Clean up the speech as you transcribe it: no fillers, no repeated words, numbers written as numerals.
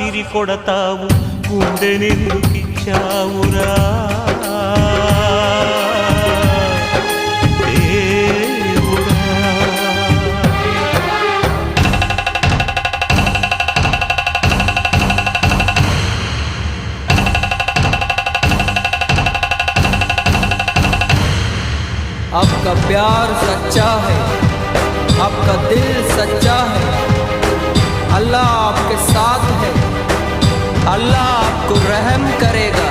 కసిరి కొడతావు గుండెనెందుకిచ్చావురా आपका प्यार सच्चा है, आपका दिल सच्चा है, अल्लाह आपके साथ है, अल्लाह आपको रहम करेगा।